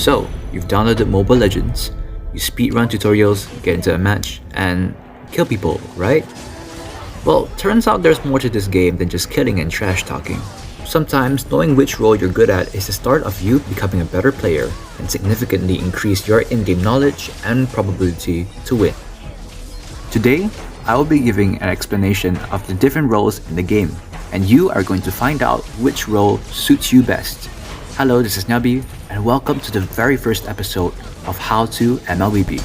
So, you've downloaded Mobile Legends, you speedrun tutorials, get into a match, and kill people, right? Well, turns out there's more to this game than just killing and trash talking. Sometimes, knowing which role you're good at is the start of you becoming a better player and significantly increase your in-game knowledge and probability to win. Today, I will be giving an explanation of the different roles in the game, and you are going to find out which role suits you best. Hello, this is Nabi, and welcome to the very first episode of How to MLBB.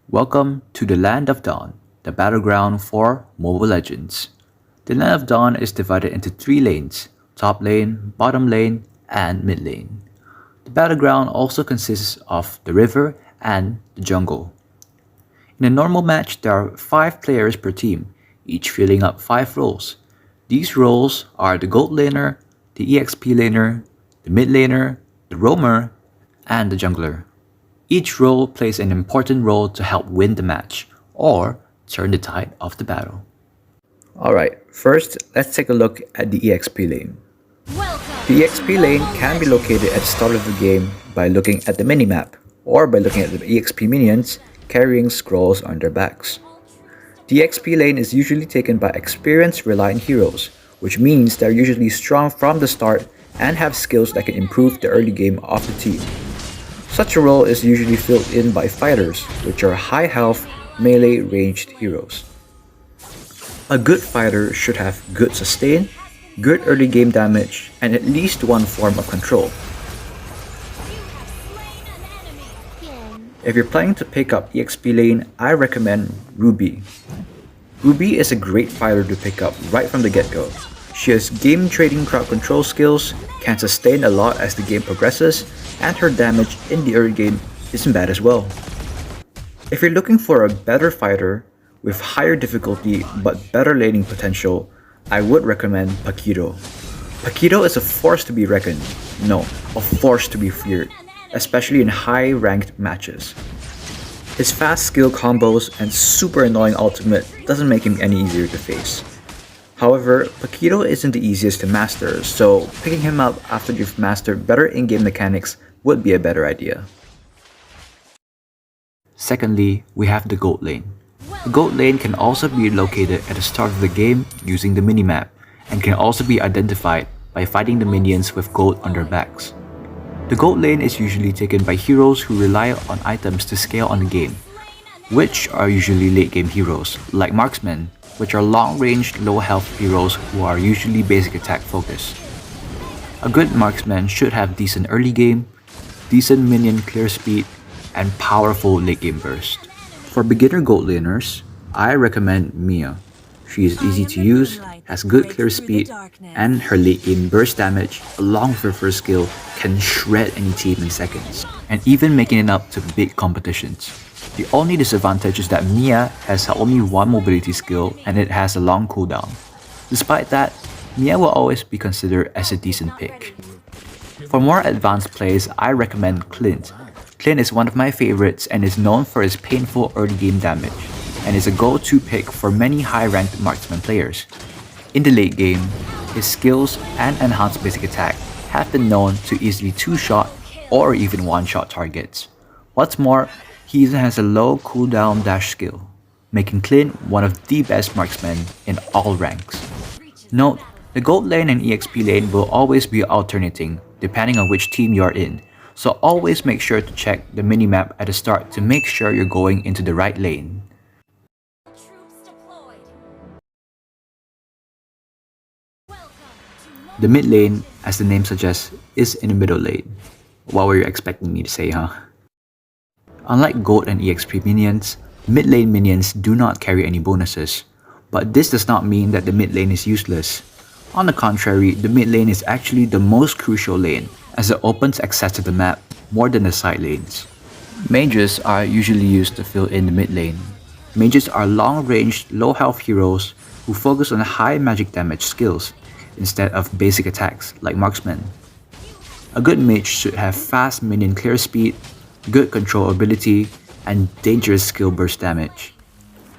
Welcome to the Land of Dawn, the battleground for Mobile Legends. The Land of Dawn is divided into 3 lanes: top lane, bottom lane, and mid lane. The battleground also consists of the river and the jungle. In a normal match, there are 5 players per team, each filling up 5 roles. These roles are the gold laner, the EXP laner, the mid laner, the roamer, and the jungler. Each role plays an important role to help win the match, or turn the tide of the battle. Alright, first let's take a look at the EXP lane. The EXP lane can be located at the start of the game by looking at the minimap, or by looking at the EXP minions carrying scrolls on their backs. The EXP lane is usually taken by experienced reliant heroes, which means they're usually strong from the start and have skills that can improve the early game of the team. Such a role is usually filled in by fighters, which are high health, melee ranged heroes. A good fighter should have good sustain, good early game damage, and at least one form of control. If you're planning to pick up EXP lane, I recommend Ruby. Ruby is a great fighter to pick up right from the get-go. She has game trading crowd control skills, can sustain a lot as the game progresses, and her damage in the early game isn't bad as well. If you're looking for a better fighter with higher difficulty but better laning potential, I would recommend Paquito. Paquito is a force to be reckoned, no, a force to be feared, especially in high-ranked matches. His fast skill combos and super annoying ultimate doesn't make him any easier to face. However, Paquito isn't the easiest to master, so picking him up after you've mastered better in-game mechanics would be a better idea. Secondly, we have the gold lane. The gold lane can also be located at the start of the game using the minimap, and can also be identified by fighting the minions with gold on their backs. The gold lane is usually taken by heroes who rely on items to scale on the game, which are usually late game heroes, like marksmen, which are long-range, low-health heroes who are usually basic attack focused. A good marksman should have decent early game, decent minion clear speed, and powerful late game burst. For beginner gold laners, I recommend Mia. She is easy to use, has good clear speed, and her late game burst damage, along with her first skill, can shred any team in seconds, and even making it up to big competitions. The only disadvantage is that Mia has only one mobility skill and it has a long cooldown. Despite that, Mia will always be considered as a decent pick. For more advanced plays, I recommend Clint. Clint is one of my favorites and is known for his painful early game damage, and is a go-to pick for many high-ranked marksman players. In the late game, his skills and enhanced basic attack have been known to easily 2-shot or even 1-shot targets. What's more, he even has a low cooldown dash skill, making Clint one of the best marksmen in all ranks. Note, the gold lane and EXP lane will always be alternating depending on which team you're in, so always make sure to check the minimap at the start to make sure you're going into the right lane. The mid lane, as the name suggests, is in the middle lane. What were you expecting me to say, huh? Unlike gold and EXP minions, mid lane minions do not carry any bonuses, but this does not mean that the mid lane is useless. On the contrary, the mid lane is actually the most crucial lane, as it opens access to the map more than the side lanes. Mages are usually used to fill in the mid lane. Mages are long-range, low-health heroes who focus on high magic damage skills instead of basic attacks like marksmen. A good mage should have fast minion clear speed, good control ability, and dangerous skill burst damage.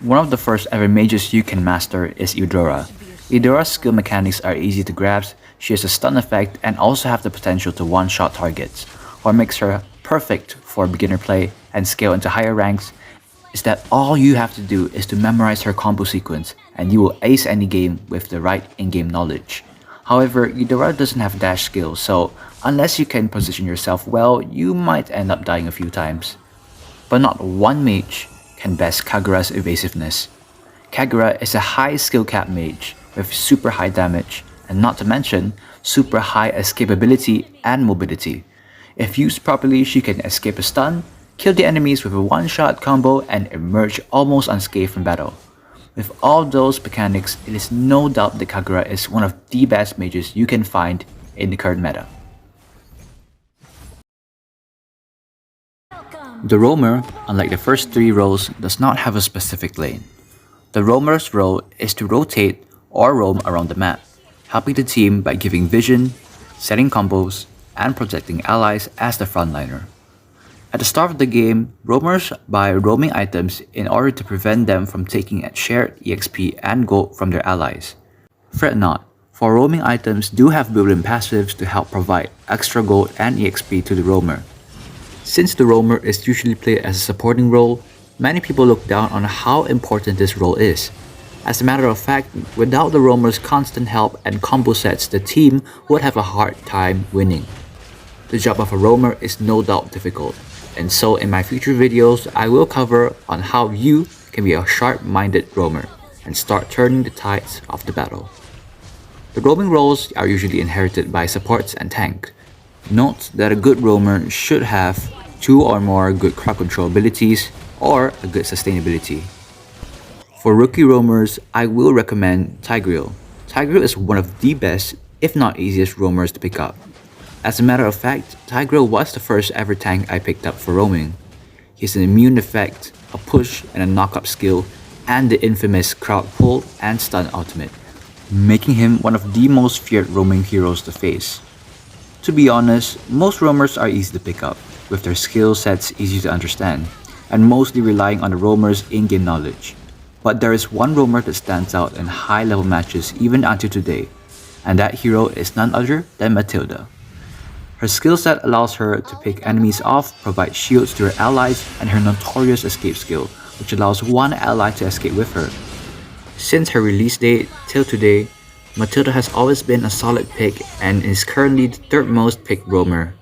One of the first ever mages you can master is Eudora. Eudora's skill mechanics are easy to grasp, she has a stun effect and also have the potential to one-shot targets. What makes her perfect for beginner play and scale into higher ranks is that all you have to do is to memorize her combo sequence and you will ace any game with the right in-game knowledge. However, Eudora doesn't have dash skills, so unless you can position yourself well, you might end up dying a few times. But not one mage can best Kagura's evasiveness. Kagura is a high skill cap mage with super high damage, and not to mention, super high escapability and mobility. If used properly, she can escape a stun, kill the enemies with a one-shot combo, and emerge almost unscathed from battle. With all those mechanics, it is no doubt that Kagura is one of the best mages you can find in the current meta. The roamer, unlike the first three roles, does not have a specific lane. The roamer's role is to rotate or roam around the map, helping the team by giving vision, setting combos, and protecting allies as the frontliner. At the start of the game, roamers buy roaming items in order to prevent them from taking shared EXP and gold from their allies. Fret not, for roaming items do have built-in passives to help provide extra gold and EXP to the roamer. Since the roamer is usually played as a supporting role, many people look down on how important this role is. As a matter of fact, without the roamer's constant help and combo sets, the team would have a hard time winning. The job of a roamer is no doubt difficult, and so in my future videos, I will cover on how you can be a sharp-minded roamer and start turning the tides of the battle. The roaming roles are usually inherited by supports and tanks. Note that a good roamer should have 2 or more good crowd control abilities or a good sustainability. For rookie roamers, I will recommend Tigreal. Tigreal is one of the best, if not easiest roamers to pick up. As a matter of fact, Tigreal was the first ever tank I picked up for roaming. He has an immune effect, a push and a knock-up skill, and the infamous crowd pull and stun ultimate, making him one of the most feared roaming heroes to face. To be honest, most roamers are easy to pick up, with their skill sets easy to understand, and mostly relying on the roamer's in-game knowledge. But there is one roamer that stands out in high-level matches even until today, and that hero is none other than Matilda. Her skill set allows her to pick enemies off, provide shields to her allies, and her notorious escape skill, which allows one ally to escape with her. Since her release date till today, Matilda has always been a solid pick and is currently the third most picked roamer